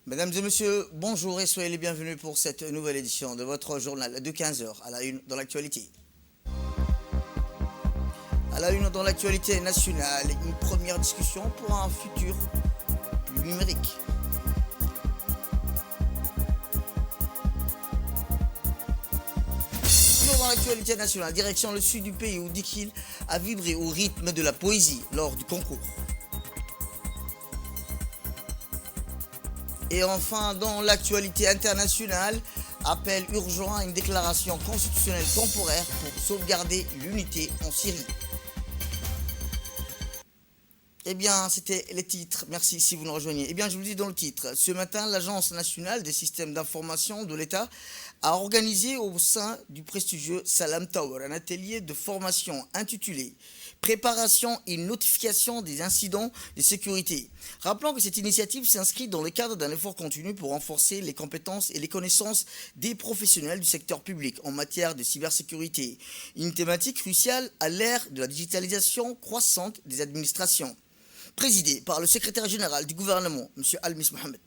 Mesdames et messieurs, bonjour et soyez les bienvenus pour cette nouvelle édition de votre journal de 15 heures à la une dans l'actualité. À la une dans l'actualité nationale, une première discussion pour un futur plus numérique. Toujours dans l'actualité nationale, direction le sud du pays où Dikil a vibré au rythme de la poésie lors du concours. Et enfin, dans l'actualité internationale, appel urgent à une déclaration constitutionnelle temporaire pour sauvegarder l'unité en Syrie. Eh bien, c'était les titres. Merci si vous nous rejoignez. Eh bien, je vous dis dans le titre. Ce matin, l'Agence nationale des systèmes d'information de l'État a organisé au sein du prestigieux Salam Tower un atelier de formation intitulé Préparation et notification des incidents de sécurité. Rappelons que cette initiative s'inscrit dans le cadre d'un effort continu pour renforcer les compétences et les connaissances des professionnels du secteur public en matière de cybersécurité. Une thématique cruciale à l'ère de la digitalisation croissante des administrations. Présidé par le secrétaire général du gouvernement, M. Almis Mohamed.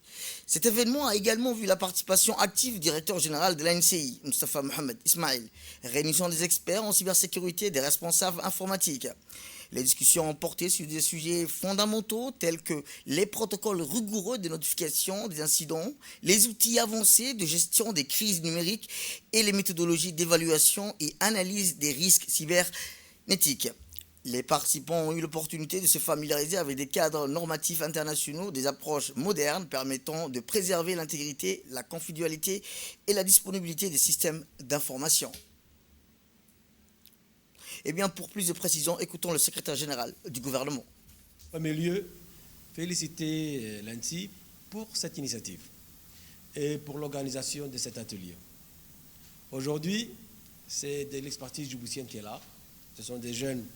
Cet événement a également vu la participation active du directeur général de l'ANCI, Mustafa Mohamed Ismail, réunissant des experts en cybersécurité et des responsables informatiques. Les discussions ont porté sur des sujets fondamentaux tels que les protocoles rigoureux de notification des incidents, les outils avancés de gestion des crises numériques et les méthodologies d'évaluation et analyse des risques cybernétiques. Les participants ont eu l'opportunité de se familiariser avec des cadres normatifs internationaux, des approches modernes permettant de préserver l'intégrité, la confidentialité et la disponibilité des systèmes d'information. Eh bien, pour plus de précisions, écoutons le secrétaire général du gouvernement. En premier lieu, féliciter l'ANSI pour cette initiative et pour l'organisation de cet atelier. Aujourd'hui, c'est de l'expertise djiboutienne qui est là. Ce sont des jeunes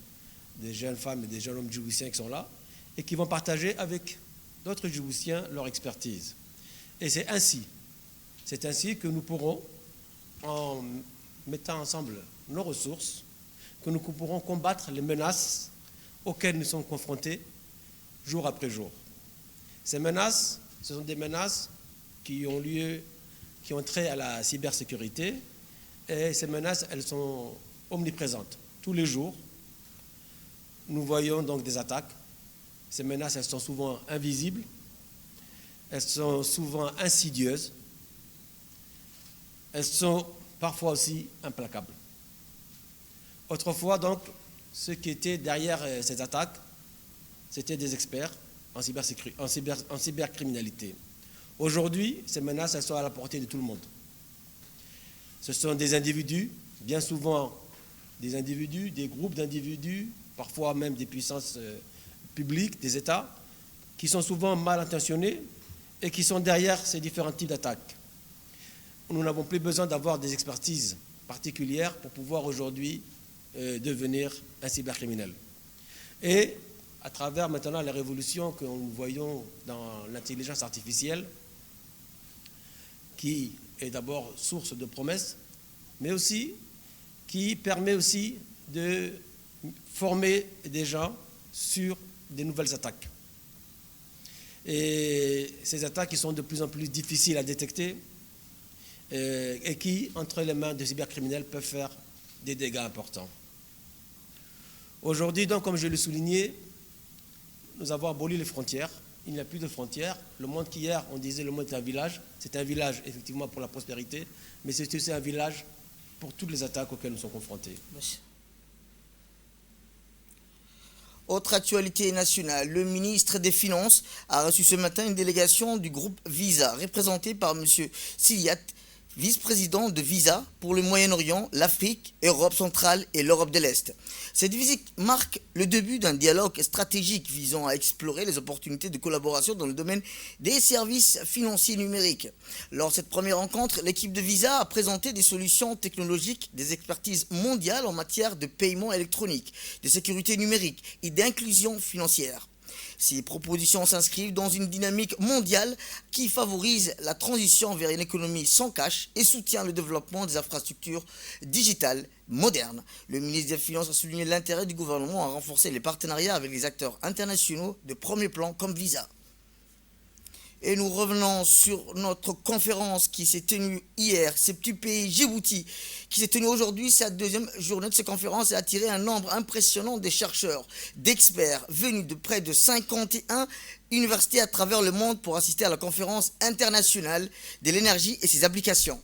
femmes et des jeunes hommes djiboutiens qui sont là et qui vont partager avec d'autres djiboutiens leur expertise. Et c'est ainsi que nous pourrons, en mettant ensemble nos ressources, que nous pourrons combattre les menaces auxquelles nous sommes confrontés jour après jour. Ces menaces, ce sont des menaces qui ont trait à la cybersécurité, et ces menaces, elles sont omniprésentes. Tous les jours, nous voyons donc des attaques. Ces menaces, elles sont souvent invisibles, elles sont souvent insidieuses, elles sont parfois aussi implacables. Autrefois, donc, ceux qui étaient derrière ces attaques, c'était des experts en cybercriminalité. Aujourd'hui, ces menaces, elles sont à la portée de tout le monde. Ce sont des individus, bien souvent des individus, des groupes d'individus, parfois même des puissances publiques, des États, qui sont souvent mal intentionnés et qui sont derrière ces différents types d'attaques. Nous n'avons plus besoin d'avoir des expertises particulières pour pouvoir aujourd'hui devenir un cybercriminel. Et à travers maintenant la révolution que nous voyons dans l'intelligence artificielle, qui est d'abord source de promesses, mais aussi qui permet aussi de former des gens sur des nouvelles attaques. Et ces attaques qui sont de plus en plus difficiles à détecter et qui, entre les mains de cybercriminels, peuvent faire des dégâts importants. Aujourd'hui, donc, comme je l'ai souligné, nous avons aboli les frontières. Il n'y a plus de frontières. Le monde qu'hier, on disait le monde est un village. C'est un village, effectivement, pour la prospérité, mais c'est aussi un village pour toutes les attaques auxquelles nous sommes confrontés. Merci. Autre actualité nationale, le ministre des Finances a reçu ce matin une délégation du groupe Visa, représentée par M. Siliat, vice-président de Visa pour le Moyen-Orient, l'Afrique, Europe centrale et l'Europe de l'Est. Cette visite marque le début d'un dialogue stratégique visant à explorer les opportunités de collaboration dans le domaine des services financiers numériques. Lors de cette première rencontre, l'équipe de Visa a présenté des solutions technologiques, des expertises mondiales en matière de paiement électronique, de sécurité numérique et d'inclusion financière. Ces propositions s'inscrivent dans une dynamique mondiale qui favorise la transition vers une économie sans cash et soutient le développement des infrastructures digitales modernes. Le ministre des Finances a souligné l'intérêt du gouvernement à renforcer les partenariats avec les acteurs internationaux de premier plan comme Visa. Et nous revenons sur notre conférence qui s'est tenue hier, ce petit pays Djibouti, qui s'est tenue aujourd'hui, sa deuxième journée de cette conférence, et a attiré un nombre impressionnant de chercheurs, d'experts venus de près de 51 universités à travers le monde pour assister à la conférence internationale de l'énergie et ses applications.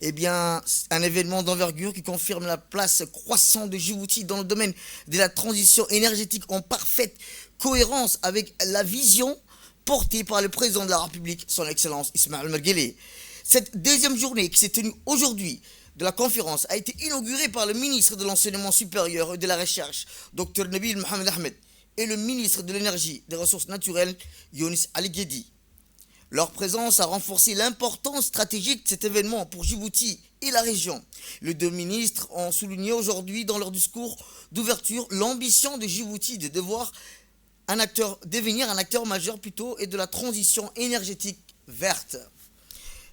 Eh bien, un événement d'envergure qui confirme la place croissante de Djibouti dans le domaine de la transition énergétique en parfaite cohérence avec la vision portée par le président de la République, son Excellence Ismaël Merguele. Cette deuxième journée qui s'est tenue aujourd'hui de la conférence a été inaugurée par le ministre de l'Enseignement supérieur et de la Recherche, Dr Nabil Mohamed Ahmed, et le ministre de l'Énergie et des Ressources naturelles, Younis Ali Guedi. Leur présence a renforcé l'importance stratégique de cet événement pour Djibouti et la région. Les deux ministres ont souligné aujourd'hui dans leur discours d'ouverture l'ambition de Djibouti de devenir un acteur majeur et de la transition énergétique verte.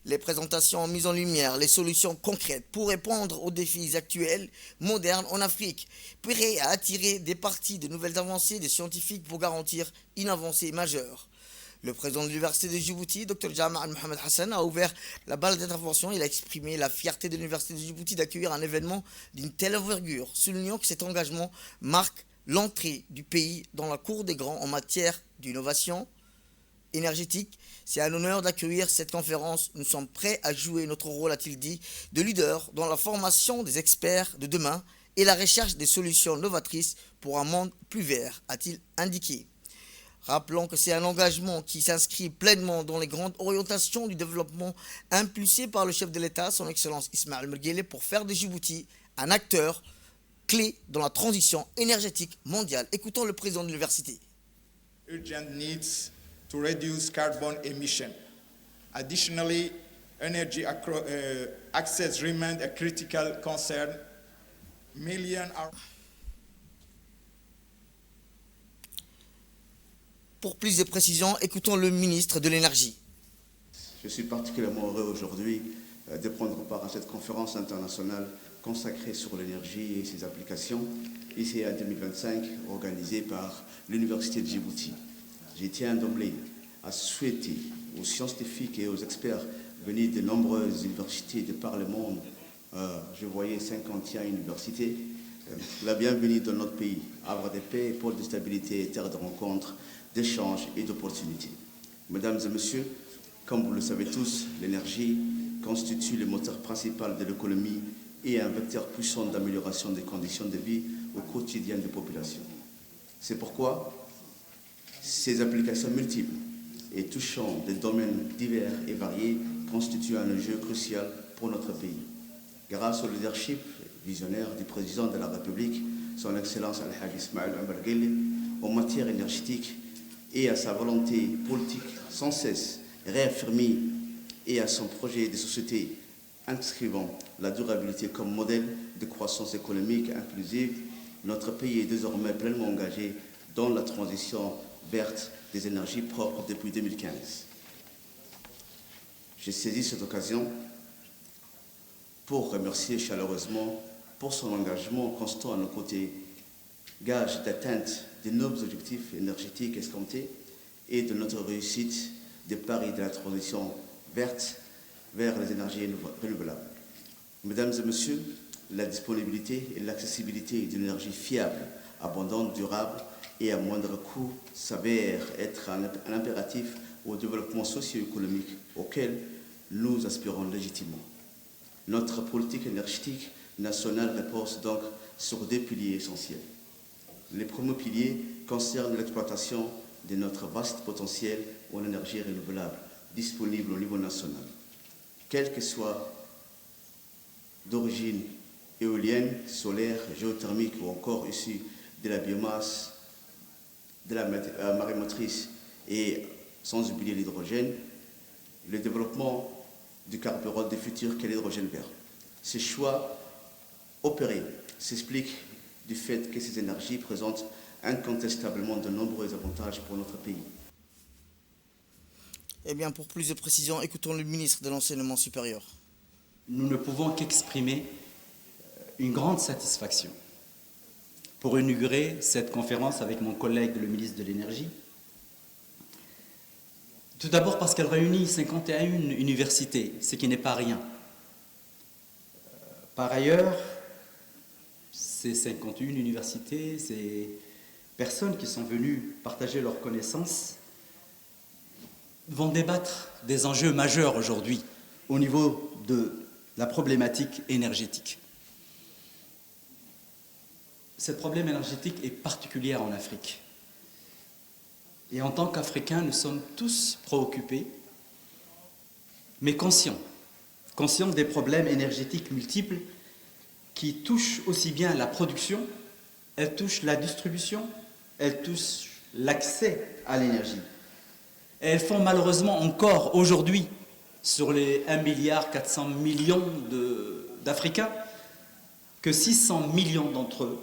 Les présentations ont mis en lumière les solutions concrètes pour répondre aux défis actuels, modernes en Afrique, prêts à attirer des parties de nouvelles avancées des scientifiques pour garantir une avancée majeure. Le président de l'université de Djibouti, Dr Jamal Mohamed Hassan, a ouvert la balle d'intervention. Il a exprimé la fierté de l'université de Djibouti d'accueillir un événement d'une telle envergure, soulignant que cet engagement marque l'entrée du pays dans la cour des grands en matière d'innovation énergétique. C'est un honneur d'accueillir cette conférence. Nous sommes prêts à jouer notre rôle, a-t-il dit, de leader dans la formation des experts de demain et la recherche des solutions novatrices pour un monde plus vert, a-t-il indiqué. Rappelons que c'est un engagement qui s'inscrit pleinement dans les grandes orientations du développement impulsé par le chef de l'État, son Excellence Ismaël Merguele, pour faire de Djibouti un acteur clé dans la transition énergétique mondiale. Écoutons le président de l'université. Urgent needs to reduce carbon emission. Additionally, energy access remains a critical concern. Millions are... Pour plus de précisions, écoutons le ministre de l'Énergie. Je suis particulièrement heureux aujourd'hui de prendre part à cette conférence internationale consacrée sur l'énergie et ses applications, ICA 2025, organisée par l'Université de Djibouti. Je tiens d'emblée à souhaiter aux scientifiques et aux experts venus de nombreuses universités de par le monde, je voyais 51 universités, la bienvenue dans notre pays, havre de paix, pôle de stabilité, terre de rencontre, d'échanges et d'opportunités. Mesdames et messieurs, comme vous le savez tous, l'énergie constitue le moteur principal de l'économie et un vecteur puissant d'amélioration des conditions de vie au quotidien des populations. C'est pourquoi ces applications multiples et touchant des domaines divers et variés constituent un enjeu crucial pour notre pays. Grâce au leadership visionnaire du président de la République, son Excellence Al-Haj Ismaël Merguele, en matière énergétique, et à sa volonté politique sans cesse réaffirmée et à son projet de société inscrivant la durabilité comme modèle de croissance économique inclusive, notre pays est désormais pleinement engagé dans la transition verte des énergies propres depuis 2015. J'ai saisi cette occasion pour remercier chaleureusement pour son engagement constant à nos côtés, gage d'atteinte de nos objectifs énergétiques escomptés et de notre réussite des paris de la transition verte vers les énergies renouvelables. Mesdames et messieurs, la disponibilité et l'accessibilité d'une énergie fiable, abondante, durable et à moindre coût s'avèrent être un impératif au développement socio-économique auquel nous aspirons légitimement. Notre politique énergétique nationale repose donc sur deux piliers essentiels. Les premiers piliers concernent l'exploitation de notre vaste potentiel en énergie renouvelable disponible au niveau national, quelle que soit d'origine éolienne, solaire, géothermique ou encore issue de la biomasse, de la marémotrice et sans oublier l'hydrogène, le développement du carburant du futur qu'est l'hydrogène vert. Ces choix opérés s'expliquent du fait que ces énergies présentent incontestablement de nombreux avantages pour notre pays. Eh bien, pour plus de précisions, écoutons le ministre de l'Enseignement supérieur. Nous ne pouvons qu'exprimer une grande satisfaction pour inaugurer cette conférence avec mon collègue, le ministre de l'Énergie. Tout d'abord parce qu'elle réunit 51 universités, ce qui n'est pas rien. Par ailleurs, ces 51 universités, ces personnes qui sont venues partager leurs connaissances vont débattre des enjeux majeurs aujourd'hui au niveau de la problématique énergétique. Cette problème énergétique est particulière en Afrique. Et en tant qu'Africains, nous sommes tous préoccupés, mais conscients des problèmes énergétiques multiples qui touchent aussi bien la production, elles touchent la distribution, elles touchent l'accès à l'énergie. Et elles font malheureusement encore aujourd'hui, sur les 1,4 milliard d'Africains, que 600 millions d'entre eux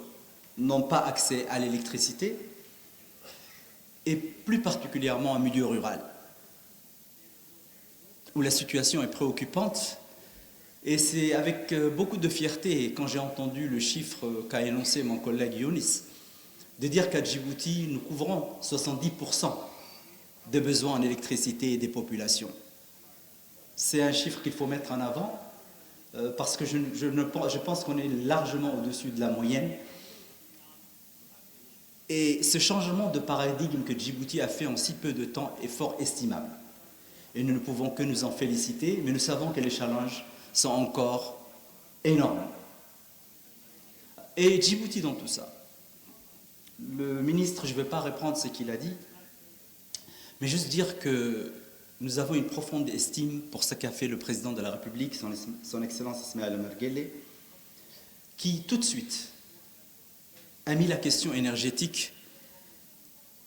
n'ont pas accès à l'électricité, et plus particulièrement en milieu rural, où la situation est préoccupante. Et c'est avec beaucoup de fierté, quand j'ai entendu le chiffre qu'a énoncé mon collègue Younis, de dire qu'à Djibouti, nous couvrons 70% des besoins en électricité des populations. C'est un chiffre qu'il faut mettre en avant, parce que je pense qu'on est largement au-dessus de la moyenne. Et ce changement de paradigme que Djibouti a fait en si peu de temps est fort estimable. Et nous ne pouvons que nous en féliciter, mais nous savons que les challenges sont encore énormes. Et Djibouti dans tout ça. Le ministre, je ne vais pas reprendre ce qu'il a dit, mais juste dire que nous avons une profonde estime pour ce qu'a fait le président de la République, son Excellence Ismaël Omar Guelleh, qui tout de suite a mis la question énergétique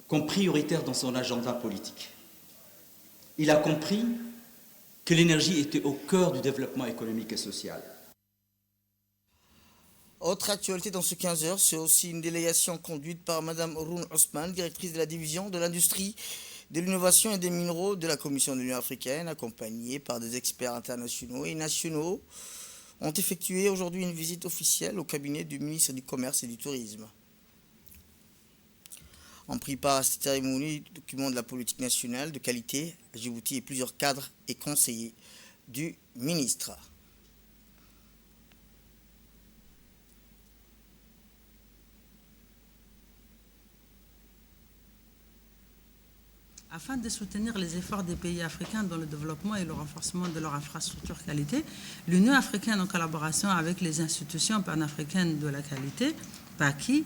comme prioritaire dans son agenda politique. Il a compris que l'énergie était au cœur du développement économique et social. Autre actualité dans ce 15 heures, c'est aussi une délégation conduite par Mme Roun Osman, directrice de la division de l'industrie, de l'innovation et des minéraux de la Commission de l'Union africaine, accompagnée par des experts internationaux et nationaux, ont effectué aujourd'hui une visite officielle au cabinet du ministre du Commerce et du Tourisme. Ont pris part à cette cérémonie document de la politique nationale de qualité à Djibouti et plusieurs cadres et conseillers du ministre. Afin de soutenir les efforts des pays africains dans le développement et le renforcement de leur infrastructure qualité, l'Union africaine, en collaboration avec les institutions panafricaines de la qualité, PACI,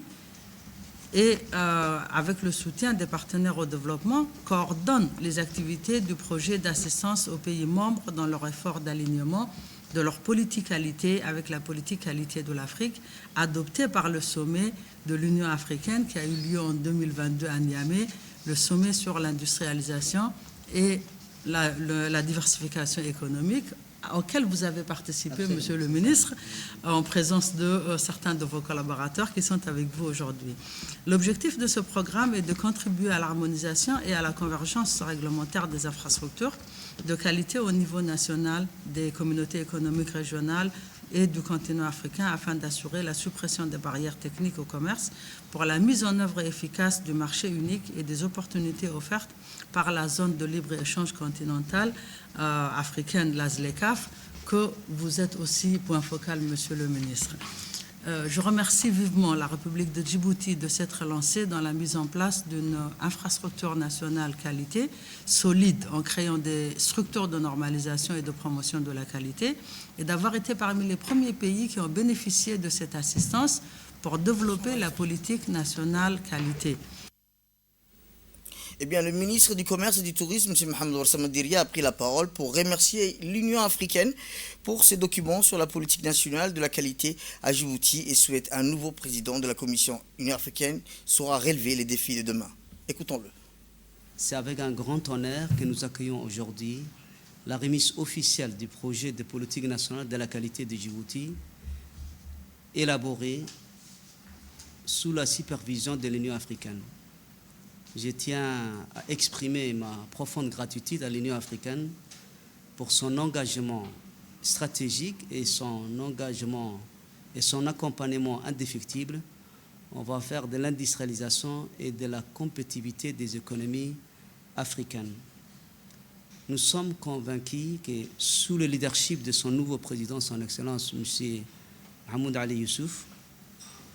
et avec le soutien des partenaires au développement, coordonne les activités du projet d'assistance aux pays membres dans leur effort d'alignement de leur politique qualité avec la politique qualité de l'Afrique, adoptée par le sommet de l'Union africaine qui a eu lieu en 2022 à Niamey, le sommet sur l'industrialisation et la diversification économique, auquel vous avez participé, absolument, Monsieur le ministre, en présence de certains de vos collaborateurs qui sont avec vous aujourd'hui. L'objectif de ce programme est de contribuer à l'harmonisation et à la convergence réglementaire des infrastructures de qualité au niveau national des communautés économiques régionales et du continent africain afin d'assurer la suppression des barrières techniques au commerce pour la mise en œuvre efficace du marché unique et des opportunités offertes par la zone de libre-échange continentale africaine, la ZLECAf, que vous êtes aussi point focal, Monsieur le ministre. Je remercie vivement la République de Djibouti de s'être lancée dans la mise en place d'une infrastructure nationale qualité solide en créant des structures de normalisation et de promotion de la qualité et d'avoir été parmi les premiers pays qui ont bénéficié de cette assistance pour développer la politique nationale qualité. Eh bien, le ministre du Commerce et du Tourisme, M. Mohamed Ouassama Diria, a pris la parole pour remercier l'Union africaine pour ses documents sur la politique nationale de la qualité à Djibouti et souhaite un nouveau président de la Commission Union africaine saura relever les défis de demain. Écoutons-le. C'est avec un grand honneur que nous accueillons aujourd'hui la remise officielle du projet de politique nationale de la qualité de Djibouti, élaboré sous la supervision de l'Union africaine. Je tiens à exprimer ma profonde gratitude à l'Union africaine pour son engagement stratégique et son engagement et son accompagnement indéfectible on va faire de l'industrialisation et de la compétitivité des économies africaines. Nous sommes convaincus que sous le leadership de son nouveau président, son Excellence, M. Mahmoud Ali Youssouf,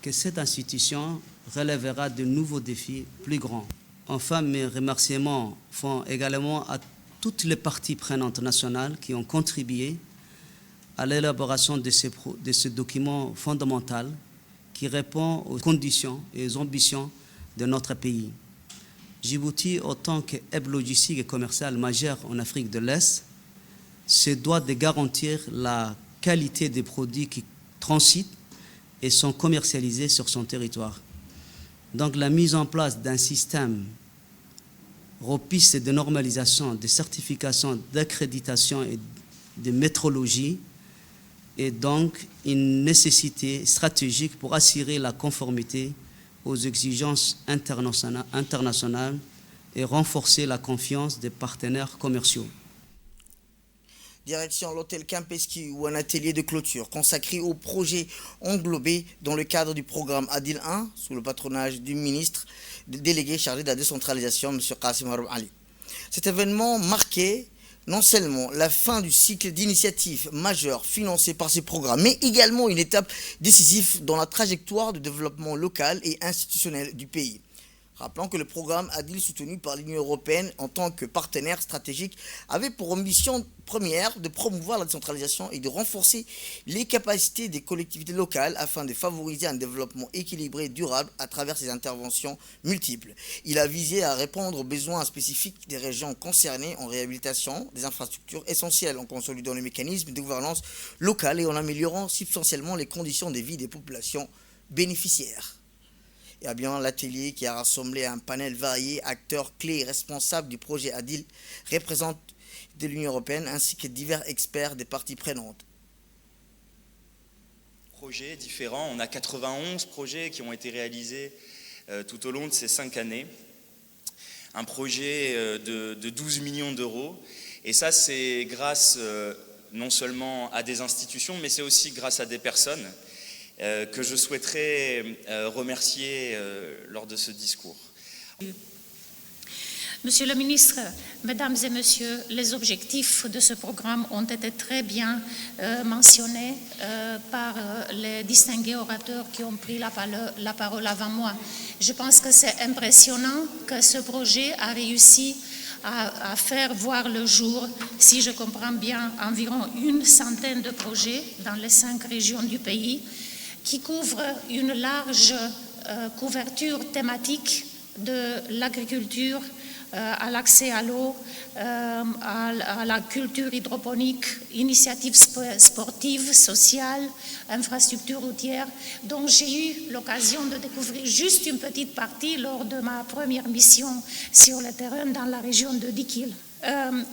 que cette institution relèvera de nouveaux défis plus grands. Enfin, mes remerciements font également à toutes les parties prenantes nationales qui ont contribué à l'élaboration de ce document fondamental qui répond aux conditions et aux ambitions de notre pays. Djibouti, autant que hub logistique et commercial majeur en Afrique de l'Est, se doit de garantir la qualité des produits qui transitent et sont commercialisés sur son territoire. Donc la mise en place d'un système propice de normalisation, de certification, d'accréditation et de métrologie est donc une nécessité stratégique pour assurer la conformité aux exigences internationales et renforcer la confiance des partenaires commerciaux. Direction l'hôtel Campeski, où un atelier de clôture consacré au projet englobé dans le cadre du programme Adil 1, sous le patronage du ministre délégué chargé de la décentralisation, M. Qassim Haroub Ali. Cet événement marquait non seulement la fin du cycle d'initiatives majeures financées par ces programmes, mais également une étape décisive dans la trajectoire de développement local et institutionnel du pays. Rappelons que le programme Adil, soutenu par l'Union européenne en tant que partenaire stratégique, avait pour ambition première de promouvoir la décentralisation et de renforcer les capacités des collectivités locales afin de favoriser un développement équilibré et durable à travers ses interventions multiples. Il a visé à répondre aux besoins spécifiques des régions concernées en réhabilitation des infrastructures essentielles, en consolidant les mécanismes de gouvernance locale et en améliorant substantiellement les conditions de vie des populations bénéficiaires. Et bien l'atelier qui a rassemblé un panel varié, acteurs clés et responsables du projet Adil, représente de l'Union européenne ainsi que divers experts des parties prenantes. Projets différents, on a 91 projets qui ont été réalisés tout au long de ces 5 années. Un projet de 12 millions d'euros. Et ça, c'est grâce non seulement à des institutions, mais c'est aussi grâce à des personnes que je souhaiterais remercier lors de ce discours. Monsieur le ministre, Mesdames et Messieurs, les objectifs de ce programme ont été très bien mentionnés par les distingués orateurs qui ont pris la parole avant moi. Je pense que c'est impressionnant que ce projet a réussi à faire voir le jour, si je comprends bien, environ 100 de projets dans les 5 régions du pays, qui couvre une large couverture thématique de l'agriculture, à l'accès à l'eau, à la culture hydroponique, initiatives sportives, sociales, infrastructures routières, dont j'ai eu l'occasion de découvrir juste une petite partie lors de ma première mission sur le terrain dans la région de Dikil.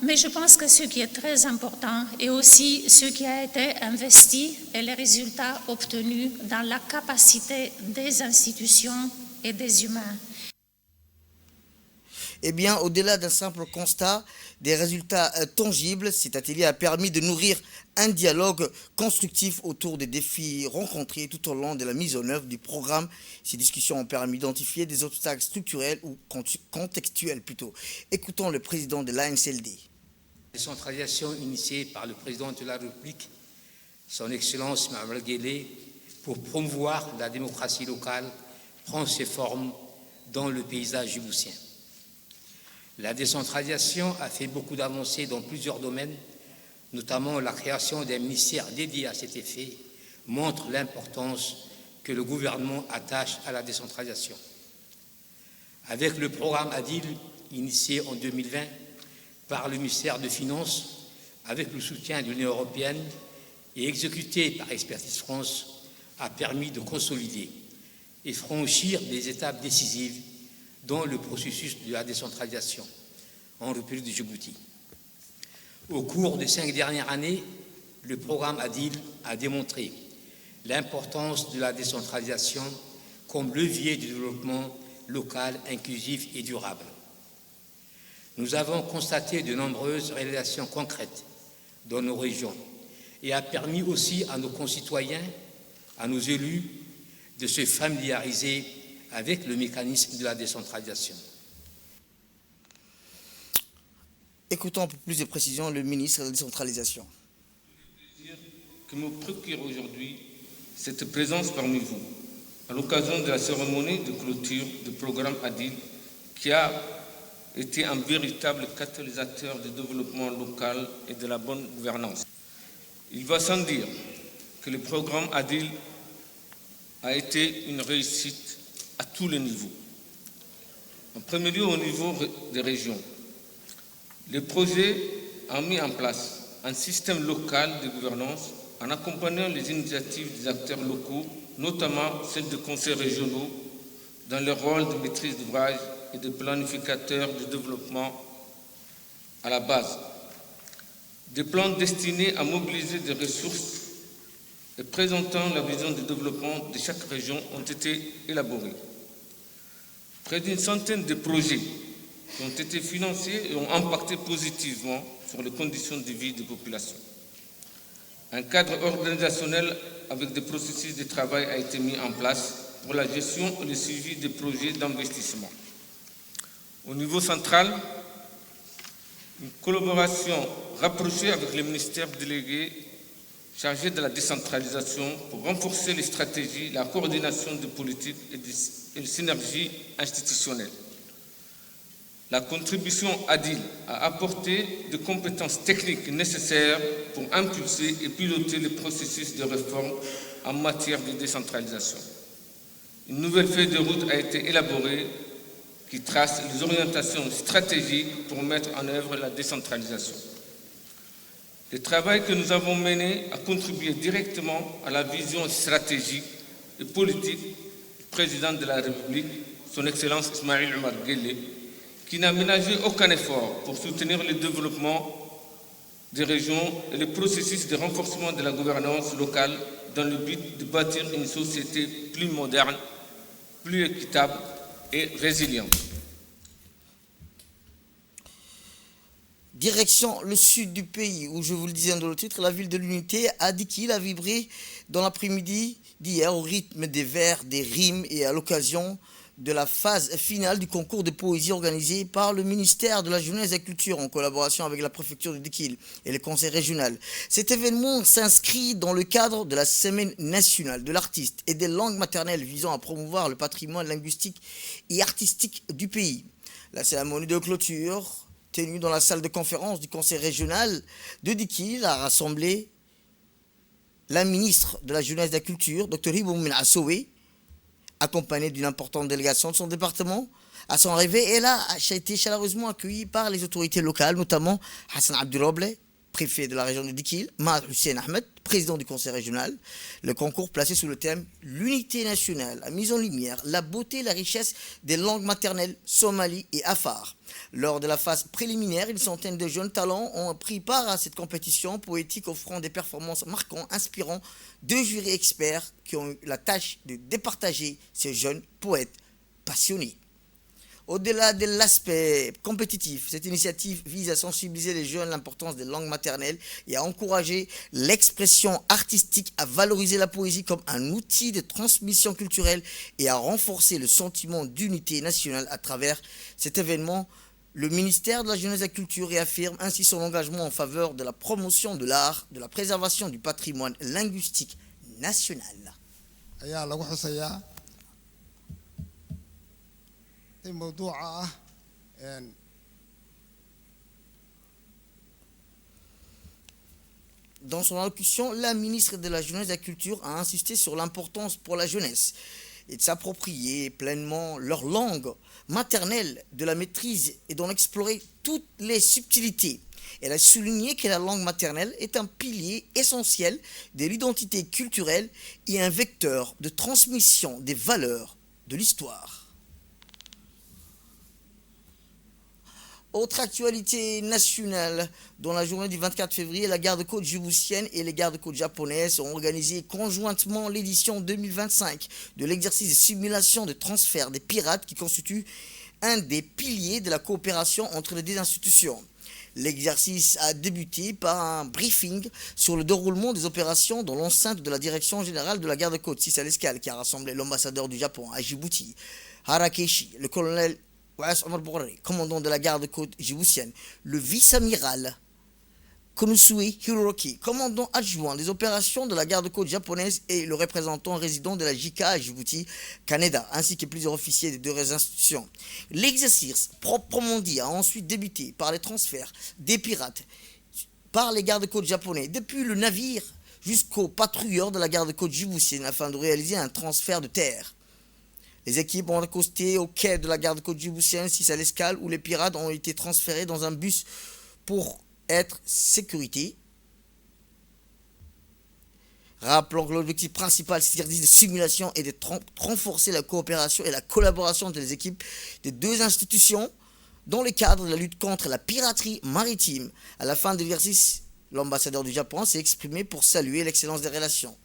Mais je pense que ce qui est très important est aussi ce qui a été investi et les résultats obtenus dans la capacité des institutions et des humains. Eh bien, au-delà d'un simple constat, des résultats tangibles, cet atelier a permis de nourrir un dialogue constructif autour des défis rencontrés tout au long de la mise en œuvre du programme. Ces discussions ont permis d'identifier des obstacles structurels ou contextuels plutôt. Écoutons le président de l'ANCLD. La décentralisation initiée par le président de la République, son Excellence Mahmoud Guelleh, pour promouvoir la démocratie locale, prend ses formes dans le paysage djiboutien. La décentralisation a fait beaucoup d'avancées dans plusieurs domaines, notamment la création d'un ministère dédié à cet effet, montre l'importance que le gouvernement attache à la décentralisation. Avec le programme Adil, initié en 2020 par le ministère des Finances, avec le soutien de l'Union européenne et exécuté par Expertise France, a permis de consolider et franchir des étapes décisives dans le processus de la décentralisation en République de Djibouti. Au cours des 5 dernières années, le programme Adil a démontré l'importance de la décentralisation comme levier de développement local, inclusif et durable. Nous avons constaté de nombreuses réalisations concrètes dans nos régions et a permis aussi à nos concitoyens, à nos élus, de se familiariser avec le mécanisme de la décentralisation. Écoutons un peu plus de précisions le ministre de la décentralisation. Le plaisir que me procure aujourd'hui cette présence parmi vous, à l'occasion de la cérémonie de clôture du programme ADIL, qui a été un véritable catalyseur de développement local et de la bonne gouvernance. Il va sans dire que le programme ADIL a été une réussite à tous les niveaux. En premier lieu, au niveau des régions. Le projet a mis en place un système local de gouvernance en accompagnant les initiatives des acteurs locaux, notamment celles de conseils régionaux, dans leur rôle de maîtrise d'ouvrage et de planificateurs de développement à la base. Des plans destinés à mobiliser des ressources et présentant la vision de développement de chaque région ont été élaborés. Près d'une centaine de projets ont été financés et ont impacté positivement sur les conditions de vie des populations. Un cadre organisationnel avec des processus de travail a été mis en place pour la gestion et le suivi des projets d'investissement. Au niveau central, une collaboration rapprochée avec les ministères délégués chargés de la décentralisation pour renforcer les stratégies, la coordination des politiques et les synergies institutionnelles. La contribution ADIL a apporté des compétences techniques nécessaires pour impulser et piloter le processus de réforme en matière de décentralisation. Une nouvelle feuille de route a été élaborée qui trace les orientations stratégiques pour mettre en œuvre la décentralisation. Le travail que nous avons mené a contribué directement à la vision stratégique et politique du président de la République, son Excellence Ismaïl Omar Guelleh, qui n'a ménagé aucun effort pour soutenir le développement des régions et le processus de renforcement de la gouvernance locale dans le but de bâtir une société plus moderne, plus équitable et résiliente. Direction le sud du pays, où je vous le disais dans le titre, la ville de l'Unité, à Dikil, a vibré dans l'après-midi d'hier au rythme des vers, des rimes et à l'occasion de la phase finale du concours de poésie organisé par le ministère de la Jeunesse et de la Culture en collaboration avec la préfecture de Dikil et le conseil régional. Cet événement s'inscrit dans le cadre de la Semaine nationale de l'artiste et des langues maternelles visant à promouvoir le patrimoine linguistique et artistique du pays. La cérémonie de clôture, tenue dans la salle de conférence du conseil régional de Dikil, a rassemblé la ministre de la Jeunesse et de la Culture, Dr Hiboum Assoué, accompagnée d'une importante délégation de son département. À son arrivée, elle a été chaleureusement accueillie par les autorités locales, notamment Hassan Abduroble, préfet de la région de Dikil, Mahad Hussein Ahmed, président du conseil régional. Le concours placé sous le thème « L'unité nationale a mis en lumière la beauté et la richesse des langues maternelles somali et afar ». Lors de la phase préliminaire, une centaine de jeunes talents ont pris part à cette compétition poétique offrant des performances marquantes, inspirant deux jurys experts qui ont eu la tâche de départager ces jeunes poètes passionnés. Au-delà de l'aspect compétitif, cette initiative vise à sensibiliser les jeunes à l'importance des langues maternelles et à encourager l'expression artistique, à valoriser la poésie comme un outil de transmission culturelle et à renforcer le sentiment d'unité nationale à travers cet événement. Le ministère de la Jeunesse et de la Culture réaffirme ainsi son engagement en faveur de la promotion de l'art, de la préservation du patrimoine linguistique national. Dans son allocution, la ministre de la Jeunesse et de la Culture a insisté sur l'importance pour la jeunesse et de s'approprier pleinement leur langue maternelle, de la maîtrise et d'en explorer toutes les subtilités. Elle a souligné que la langue maternelle est un pilier essentiel de l'identité culturelle et un vecteur de transmission des valeurs de l'histoire. Autre actualité nationale, dans la journée du 24 février, la garde-côte djiboutienne et les gardes-côtes japonaises ont organisé conjointement l'édition 2025 de l'exercice de simulation de transfert des pirates qui constitue un des piliers de la coopération entre les deux institutions. L'exercice a débuté par un briefing sur le déroulement des opérations dans l'enceinte de la direction générale de la garde-côte Sissa Lescal, qui a rassemblé l'ambassadeur du Japon à Djibouti, Harakeshi, le colonel Ouass Omar Bourari, commandant de la garde-côte djiboutienne, le vice-amiral Konosue Hiroki, commandant adjoint des opérations de la garde-côte japonaise, et le représentant résident de la JICA à Djibouti, Kaneda, ainsi que plusieurs officiers des deux institutions. L'exercice proprement dit a ensuite débuté par les transferts des pirates par les gardes-côtes japonais depuis le navire jusqu'aux patrouilleurs de la garde-côte djiboutienne afin de réaliser un transfert de terre. Les équipes ont accosté au quai de la garde-côte djiboutienne Sissa Lescal, où les pirates ont été transférés dans un bus pour être sécurité. Rappelons que l'objectif principal de cet exercice de simulation est de renforcer la coopération et la collaboration entre les équipes des deux institutions dans le cadre de la lutte contre la piraterie maritime. À la fin de l'exercice, l'ambassadeur du Japon s'est exprimé pour saluer l'excellence des relations.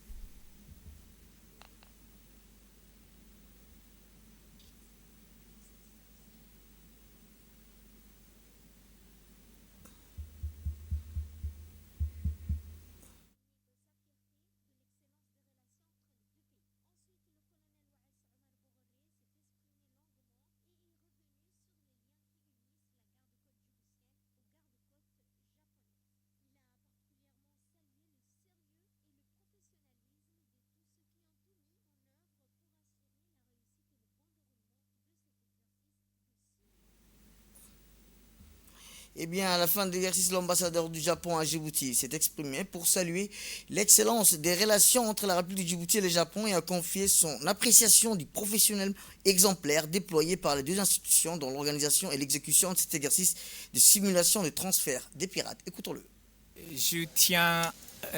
Eh bien, à la fin de l'exercice, l'ambassadeur du Japon à Djibouti s'est exprimé pour saluer l'excellence des relations entre la République de Djibouti et le Japon et a confié son appréciation du professionnel exemplaire déployé par les deux institutions dans l'organisation et l'exécution de cet exercice de simulation de transfert des pirates. Écoutons-le. Je tiens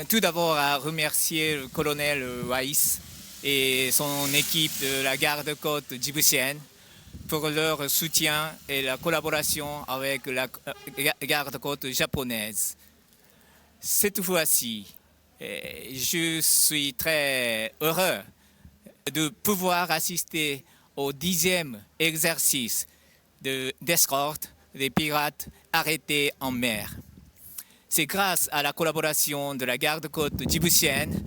tout d'abord à remercier le colonel Weiss et son équipe de la garde-côte djiboutienne pour leur soutien et la collaboration avec la garde-côte japonaise. Cette fois-ci, je suis très heureux de pouvoir assister au 10e exercice d'escorte des pirates arrêtés en mer. C'est grâce à la collaboration de la garde-côte djiboutienne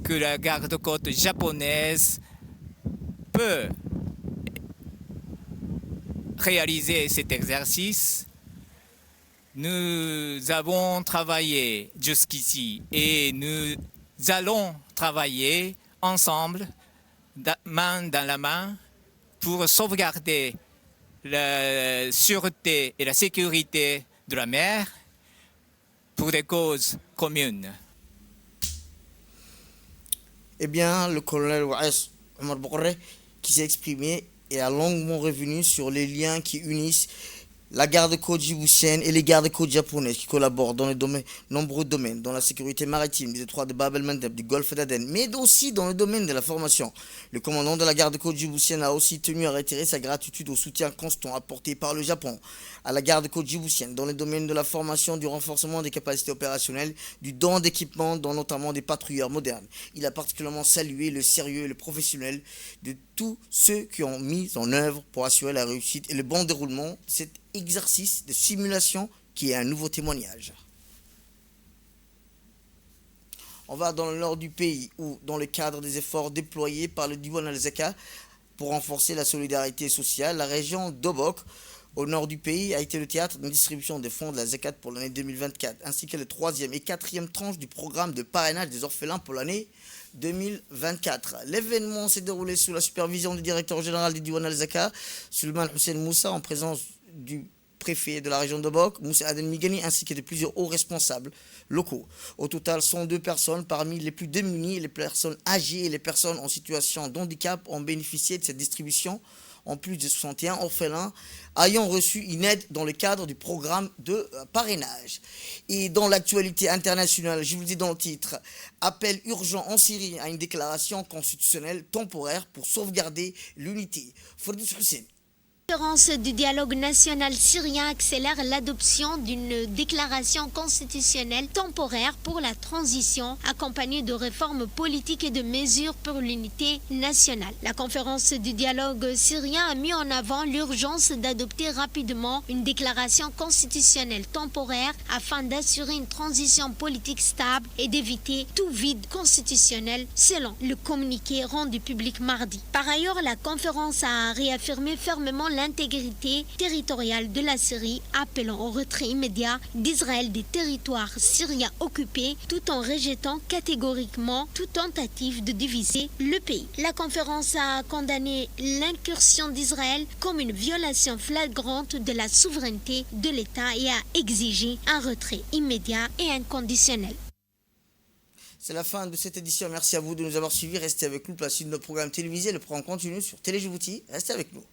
que la garde-côte japonaise peut réaliser cet exercice. Nous avons travaillé jusqu'ici et nous allons travailler ensemble, main dans la main, pour sauvegarder la sûreté et la sécurité de la mer pour des causes communes. Eh bien, le colonel Ouass Omar Bourari, qui s'est exprimé et a longuement revenu sur les liens qui unissent la garde-côte djiboutienne et les gardes-côtes japonaises qui collaborent dans nombreux domaines, dans la sécurité maritime, des étroits de Bab el-Mandeb, du golfe d'Aden, mais aussi dans le domaine de la formation. Le commandant de la garde-côte djiboutienne a aussi tenu à réitérer sa gratitude au soutien constant apporté par le Japon à la garde-côte djiboutienne dans le domaine de la formation, du renforcement des capacités opérationnelles, du don d'équipements, dont notamment des patrouilleurs modernes. Il a particulièrement salué le sérieux et le professionnel de tous ceux qui ont mis en œuvre pour assurer la réussite et le bon déroulement de cet exercice de simulation qui est un nouveau témoignage. On va dans le nord du pays où, dans le cadre des efforts déployés par le Diwan al-Zaka pour renforcer la solidarité sociale, la région d'Obok, au nord du pays, a été le théâtre d'une distribution des fonds de la Zakat pour l'année 2024, ainsi que le 3e et 4e tranche du programme de parrainage des orphelins pour l'année 2024. L'événement s'est déroulé sous la supervision du directeur général du Diwan al-Zaka, Sulman Hussein Moussa, en présence du préfet de la région de Bok, Moussa Aden Migani, ainsi que de plusieurs hauts responsables locaux. Au total, 102 personnes parmi les plus démunies, les personnes âgées et les personnes en situation de handicap ont bénéficié de cette distribution, en plus de 61 orphelins ayant reçu une aide dans le cadre du programme de parrainage. Et dans l'actualité internationale, je vous le dis dans le titre, appel urgent en Syrie à une déclaration constitutionnelle temporaire pour sauvegarder l'unité. Fordis Hussein. La conférence du dialogue national syrien accélère l'adoption d'une déclaration constitutionnelle temporaire pour la transition, accompagnée de réformes politiques et de mesures pour l'unité nationale. La conférence du dialogue syrien a mis en avant l'urgence d'adopter rapidement une déclaration constitutionnelle temporaire afin d'assurer une transition politique stable et d'éviter tout vide constitutionnel, selon le communiqué rendu public mardi. Par ailleurs, la conférence a réaffirmé fermement l'intégrité territoriale de la Syrie, appelant au retrait immédiat d'Israël des territoires syriens occupés, tout en rejetant catégoriquement toute tentative de diviser le pays. La conférence a condamné l'incursion d'Israël comme une violation flagrante de la souveraineté de l'État et a exigé un retrait immédiat et inconditionnel. C'est la fin de cette édition. Merci à vous de nous avoir suivis. Restez avec nous pour la suite de nos programmes télévisés. Le programme continue sur Télé Djibouti. Restez avec nous.